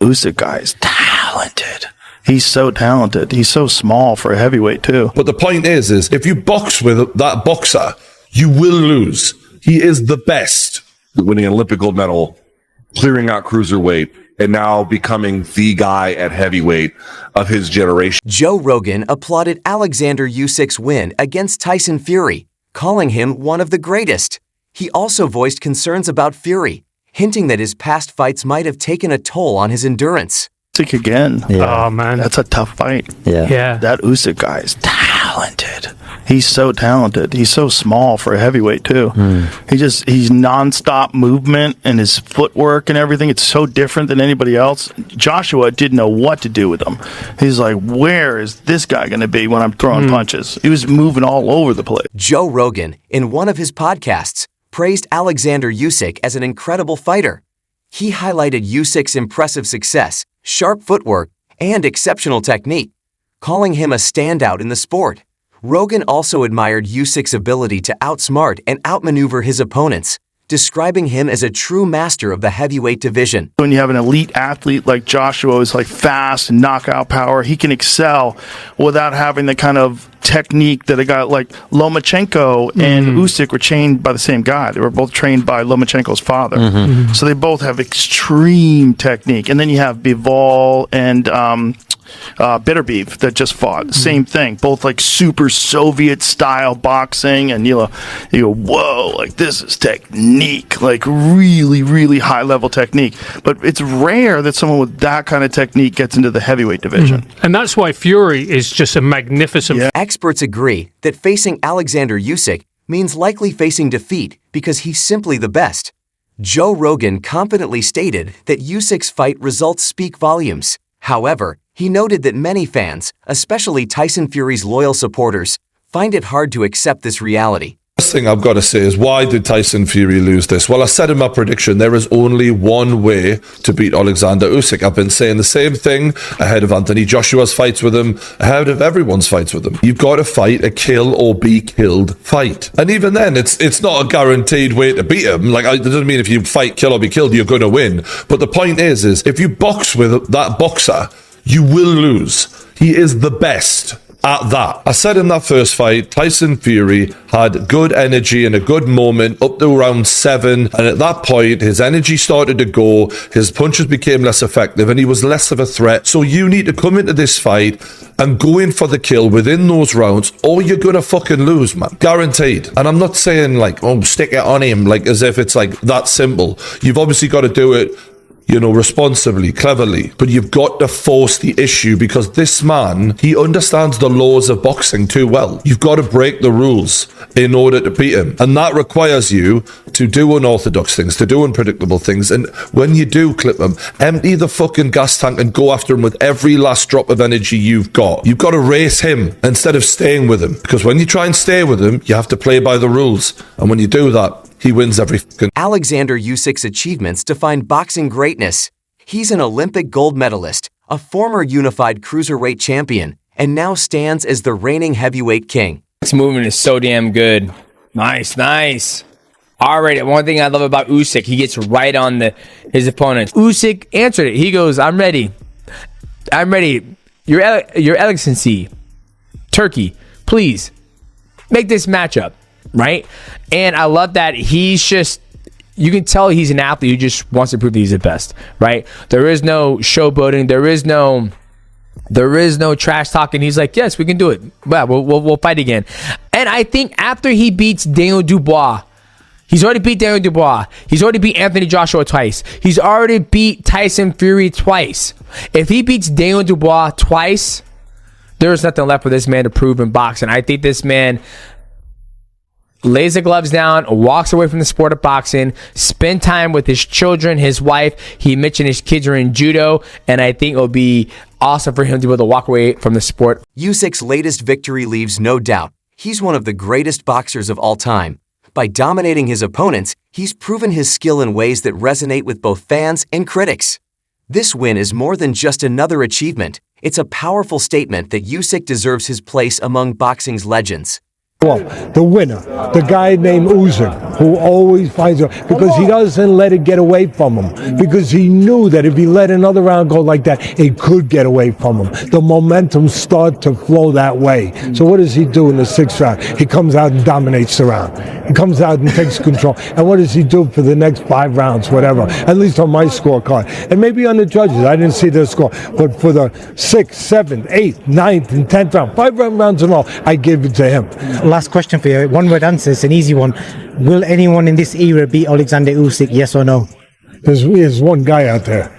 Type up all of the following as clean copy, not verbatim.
Usyk guy is talented. He's so talented. He's so small for a heavyweight too. But the point is if you box with that boxer, you will lose. He is the best. Winning an Olympic gold medal, clearing out cruiserweight, and now becoming the guy at heavyweight of his generation. Joe Rogan applauded Oleksandr Usyk's win against Tyson Fury, calling him one of the greatest. He also voiced concerns about Fury, hinting that his past fights might have taken a toll on his endurance. Usyk again. Yeah. Oh, man. That's a tough fight. Yeah. That Usyk guy is talented. He's so talented. He's so small for a heavyweight too. He's nonstop movement and his footwork and everything. It's so different than anybody else. Joshua didn't know what to do with him. He's like, where is this guy going to be when I'm throwing punches? He was moving all over the place. Joe Rogan, in one of his podcasts, praised Oleksandr Usyk as an incredible fighter. He highlighted Usyk's impressive success, sharp footwork, and exceptional technique, calling him a standout in the sport. Rogan also admired Usyk's ability to outsmart and outmaneuver his opponents, describing him as a true master of the heavyweight division. When you have an elite athlete like Joshua, who's like fast and knockout power, he can excel without having the kind of technique that a guy like Lomachenko and Usyk were trained by the same guy. They were both trained by Lomachenko's father. So they both have extreme technique. And then you have Bivol and Bitter Beef that just fought. Same thing. Both like super Soviet style boxing, and you go, whoa, like this is technique, like really, really high level technique. But it's rare that someone with that kind of technique gets into the heavyweight division. And that's why Fury is just a magnificent. Experts agree that facing Oleksandr Usyk means likely facing defeat because he's simply the best. Joe Rogan confidently stated that Usyk's fight results speak volumes. However, he noted that many fans, especially Tyson Fury's loyal supporters, find it hard to accept this reality. First thing I've got to say is, why did Tyson Fury lose this? Well, I said in my prediction, there is only one way to beat Oleksandr Usyk. I've been saying the same thing ahead of Anthony Joshua's fights with him, ahead of everyone's fights with him. You've got to fight a kill or be killed fight. And even then, it's not a guaranteed way to beat him. Like, it doesn't mean if you fight, kill or be killed, you're going to win. But the point is if you box with that boxer, you will lose. He is the best at that. I said in that first fight, Tyson Fury had good energy and a good moment up to round 7. And at that point, his energy started to go, his punches became less effective, and he was less of a threat. So you need to come into this fight and go in for the kill within those rounds, or you're going to fucking lose, man. Guaranteed. And I'm not saying like, oh, stick it on him, like as if it's like that simple. You've obviously got to do it, responsibly, cleverly, but you've got to force the issue, because this man, he understands the laws of boxing too well. You've got to break the rules in order to beat him. And that requires you to do unorthodox things, to do unpredictable things. And when you do clip him, empty the fucking gas tank and go after him with every last drop of energy you've got. You've got to race him instead of staying with him. Because when you try and stay with him, you have to play by the rules. And when you do that, he wins every fucking... Oleksandr Usyk's achievements define boxing greatness. He's an Olympic gold medalist, a former unified cruiserweight champion, and now stands as the reigning heavyweight king. This movement is so damn good. Nice. All right, one thing I love about Usyk, he gets right on his opponent. Usyk answered it. He goes, I'm ready. Your Excellency, Turkey, please make this matchup. Right? And I love that he's just, you can tell he's an athlete who just wants to prove that he's the best, right? There is no showboating. There is no trash talking. He's like, yes, we can do it. Well, we'll fight again. And I think after he beats Daniel Dubois, he's already beat Daniel Dubois. He's already beat Anthony Joshua twice. He's already beat Tyson Fury twice. If he beats Daniel Dubois twice, there's nothing left for this man to prove in boxing. I think this man lays the gloves down, walks away from the sport of boxing, spend time with his children, his wife. He mentioned his kids are in judo, and I think it'll be awesome for him to be able to walk away from the sport. Usyk's latest victory leaves no doubt. He's one of the greatest boxers of all time. By dominating his opponents, he's proven his skill in ways that resonate with both fans and critics. This win is more than just another achievement. It's a powerful statement that Usyk deserves his place among boxing's legends. The winner, the guy named Usyk, who always finds out, because he doesn't let it get away from him, because he knew that if he let another round go like that, it could get away from him. The momentum starts to flow that way. So what does he do in the 6th round? He comes out and dominates the round. He comes out and takes control. And what does he do for the next 5 rounds, whatever? At least on my scorecard. And maybe on the judges, I didn't see their score. But for the 6th, 7th, 8th, 9th, and 10th round, 5 rounds in all, I give it to him. Last question for you. One word answer. It's an easy one. Will anyone in this era beat Oleksandr Usyk? Yes or no? There's one guy out there.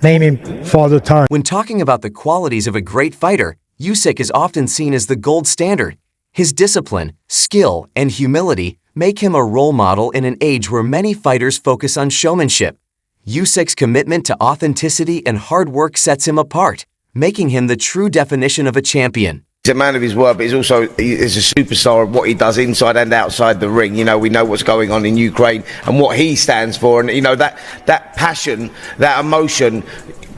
Name him. Father Time. When talking about the qualities of a great fighter, Usyk is often seen as the gold standard. His discipline, skill, and humility make him a role model in an age where many fighters focus on showmanship. Usyk's commitment to authenticity and hard work sets him apart, making him the true definition of a champion. He's a man of his word, but he's a superstar of what he does inside and outside the ring. You know, we know what's going on in Ukraine and what he stands for, and you know that passion, that emotion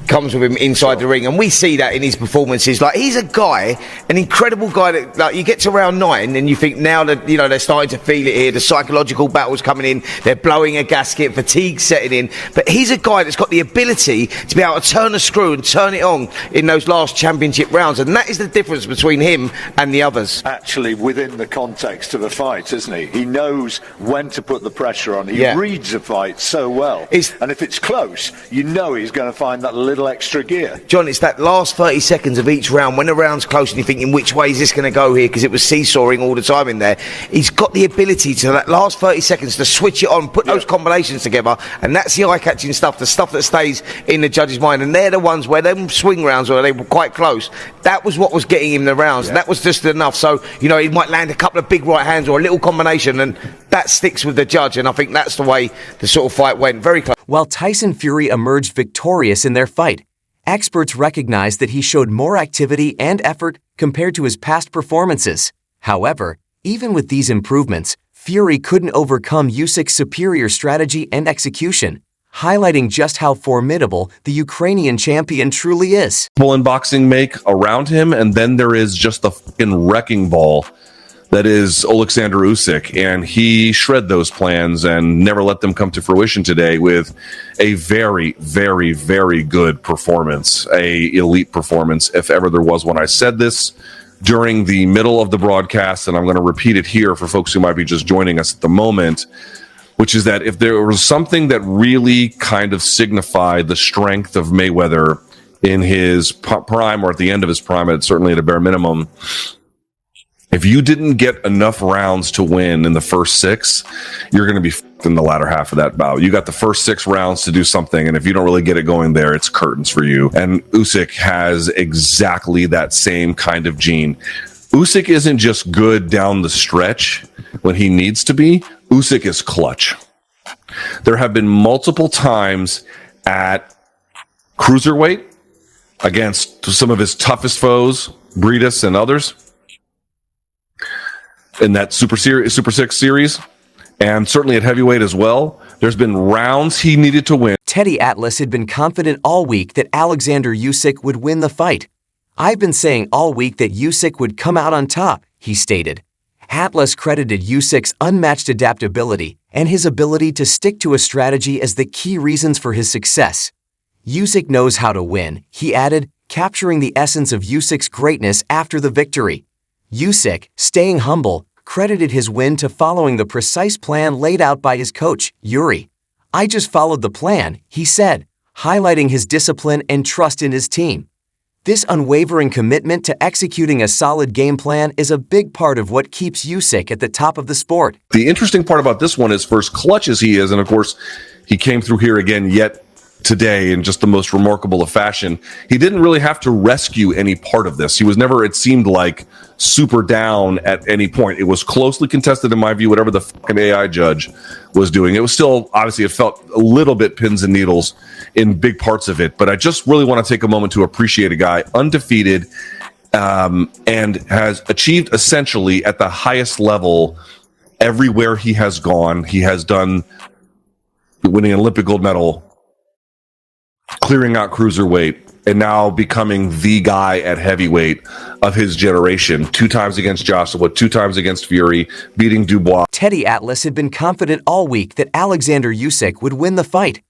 comes with him inside the ring, and we see that in his performances. Like, he's a guy, an incredible guy that, like, you get to round 9 and you think now that, you know, they're starting to feel it here, the psychological battle's coming in, they're blowing a gasket, fatigue setting in, but he's a guy that's got the ability to be able to turn a screw and turn it on in those last championship rounds, and that is the difference between him and the others. Actually, within the context of a fight, isn't he? He knows when to put the pressure on. He reads a fight so well, and if it's close, you know he's going to find that little extra gear. John, it's that last 30 seconds of each round when the round's close and you're thinking, which way is this going to go here, because it was seesawing all the time in there. He's got the ability to, that last 30 seconds, to switch it on, put those combinations together, and that's the eye-catching stuff, the stuff that stays in the judge's mind, and they're the ones where them swing rounds, where they were quite close, that was what was getting him the rounds, and that was just enough. So, you know, he might land a couple of big right hands or a little combination, and that sticks with the judge, and I think that's the way the sort of fight went, very close. While Tyson Fury emerged victorious in their fight, experts recognize that he showed more activity and effort compared to his past performances. However, even with these improvements, Fury couldn't overcome Usyk's superior strategy and execution, highlighting just how formidable the Ukrainian champion truly is. People in boxing make around him, and then there is just the fucking wrecking ball that is Oleksandr Usyk, and he shred those plans and never let them come to fruition today with a very, very, very good performance, a elite performance, if ever there was one. I said this during the middle of the broadcast, and I'm going to repeat it here for folks who might be just joining us at the moment, which is that if there was something that really kind of signified the strength of Mayweather in his prime, or at the end of his prime, certainly at a bare minimum, if you didn't get enough rounds to win in the first 6, you're going to be f***ed in the latter half of that bout. You got the first 6 rounds to do something, and if you don't really get it going there, it's curtains for you. And Usyk has exactly that same kind of gene. Usyk isn't just good down the stretch when he needs to be. Usyk is clutch. There have been multiple times at cruiserweight against some of his toughest foes, Breedis and others, in that Super 6 series, and certainly at heavyweight as well. There's been rounds he needed to win. Teddy Atlas had been confident all week that Oleksandr Usyk would win the fight. I've been saying all week that Usyk would come out on top, he stated. Atlas credited Usyk's unmatched adaptability and his ability to stick to a strategy as the key reasons for his success. Usyk knows how to win, he added, capturing the essence of Usyk's greatness after the victory. Usyk, staying humble, credited his win to following the precise plan laid out by his coach, Yuri. "I just followed the plan," he said, highlighting his discipline and trust in his team. This unwavering commitment to executing a solid game plan is a big part of what keeps Usyk at the top of the sport. The interesting part about this one is, for as clutch as he is, and of course, he came through here again yet today in just the most remarkable of fashion, he didn't really have to rescue any part of this. He was never, it seemed like, super down at any point. It was closely contested, in my view, whatever the fucking AI judge was doing. It was still, obviously, it felt a little bit pins and needles in big parts of it, but I just really want to take a moment to appreciate a guy undefeated and has achieved essentially at the highest level everywhere he has gone. He has done winning an Olympic gold medal, clearing out cruiserweight, and now becoming the guy at heavyweight of his generation. 2 times against Joshua, 2 times against Fury, beating Dubois. Teddy Atlas had been confident all week that Oleksandr Usyk would win the fight.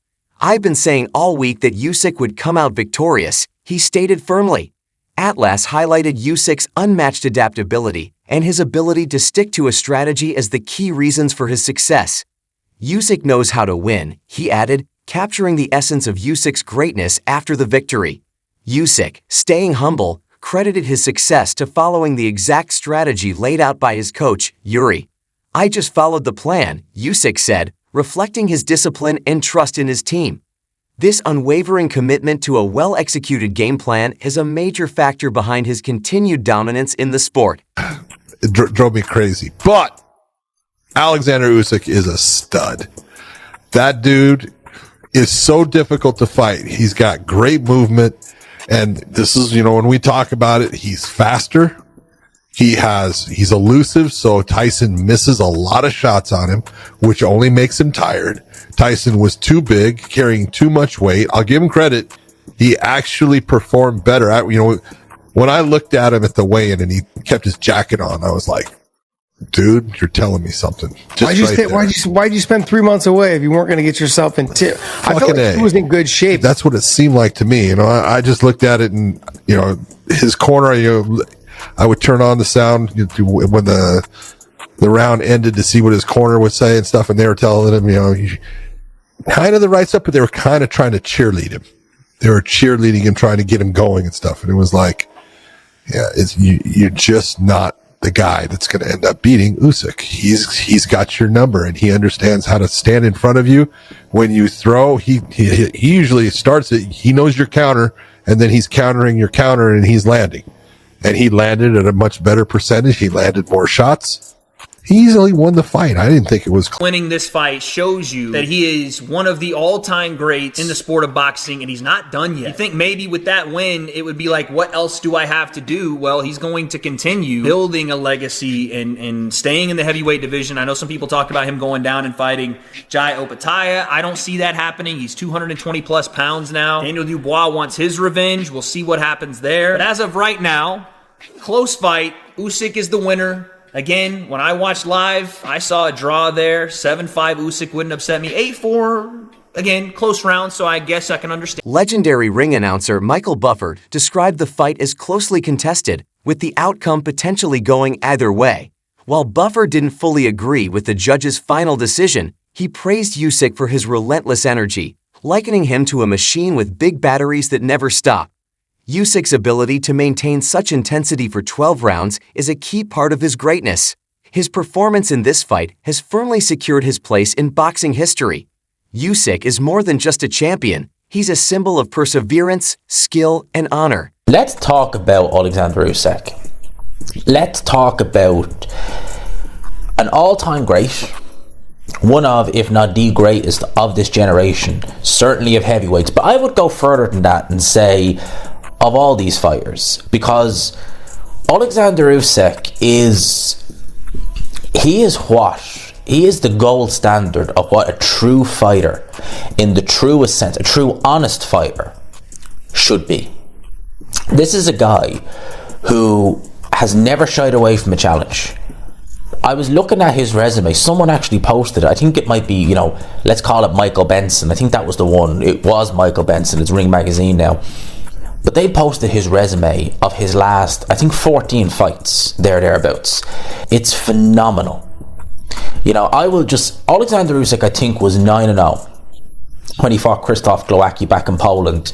I've been saying all week that Usyk would come out victorious, he stated firmly. Atlas highlighted Usyk's unmatched adaptability and his ability to stick to a strategy as the key reasons for his success. Usyk knows how to win, he added, capturing the essence of Usyk's greatness after the victory. Usyk, staying humble, credited his success to following the exact strategy laid out by his coach, Yuri. "I just followed the plan," Usyk said, reflecting his discipline and trust in his team. This unwavering commitment to a well-executed game plan is a major factor behind his continued dominance in the sport. It drove me crazy. But Oleksandr Usyk is a stud. That dude is so difficult to fight. He's got great movement. And this is, when we talk about it, he's faster. He's elusive. So Tyson misses a lot of shots on him, which only makes him tired. Tyson was too big, carrying too much weight. I'll give him credit. He actually performed better. When I looked at him at the weigh-in and he kept his jacket on, I was like, dude, you're telling me something. Why'd you spend 3 months away if you weren't going to get yourself in tip? I felt like he was in good shape. That's what it seemed like to me. I just looked at it and, his corner, I would turn on the sound when the round ended to see what his corner would say and stuff. And they were telling him, kind of the right stuff, but they were kind of trying to cheerlead him. They were cheerleading him, trying to get him going and stuff. And it was like, you're just not the guy that's going to end up beating Usyk. He's got your number and he understands how to stand in front of you. When you throw, he usually starts it. He knows your counter and then he's countering your counter and he's landing. And he landed at a much better percentage. He landed more shots. He easily won the fight. I didn't think it was winning this fight shows you that he is one of the all-time greats in the sport of boxing, and he's not done yet. You think maybe with that win, it would be like, what else do I have to do? Well, he's going to continue building a legacy and staying in the heavyweight division. I know some people talk about him going down and fighting Jai Opetaia. I don't see that happening. He's 220 plus pounds now. Daniel Dubois wants his revenge. We'll see what happens there. But as of right now, close fight. Usyk is the winner. Again, when I watched live, I saw a draw there. 7-5 Usyk wouldn't upset me. 8-4, again, close round, so I guess I can understand. Legendary ring announcer Michael Bufford described the fight as closely contested, with the outcome potentially going either way. While Bufford didn't fully agree with the judge's final decision, he praised Usyk for his relentless energy, likening him to a machine with big batteries that never stop. Usyk's ability to maintain such intensity for 12 rounds is a key part of his greatness. His performance in this fight has firmly secured his place in boxing history. Usyk is more than just a champion. He's a symbol of perseverance, skill, and honor. Let's talk about Oleksandr Usyk. Let's talk about an all-time great, one of, if not the greatest of this generation, certainly of heavyweights. But I would go further than that and say of all these fighters, because Oleksandr Usyk is the gold standard of what a true fighter, in the truest sense, a true honest fighter should be. This is a guy who has never shied away from a challenge. I was looking at his resume. Someone actually posted it. I think it might be, let's call it Michael Benson. I think that was the one. It was Michael Benson. It's Ring Magazine now. But they posted his resume of his last, I think, 14 fights, thereabouts. It's phenomenal. Oleksandr Usyk, I think, was 9-0 when he fought Krzysztof Glowacki back in Poland,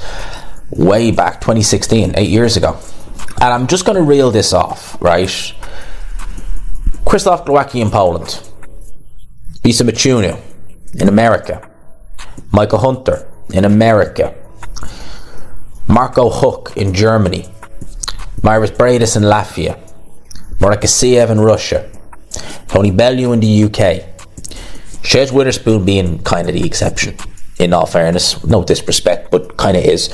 way back, 2016, 8 years ago. And I'm just going to reel this off, right? Krzysztof Glowacki in Poland, Bisa Machunu in America, Michael Hunter in America, Marco Huck in Germany, Myris Bradis in Latvia, Marek Asiev in Russia, Tony Bellew in the UK, Shez Witherspoon being kind of the exception, in all fairness, no disrespect, but kind of is,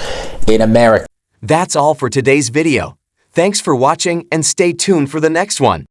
in America. That's all for today's video. Thanks for watching and stay tuned for the next one.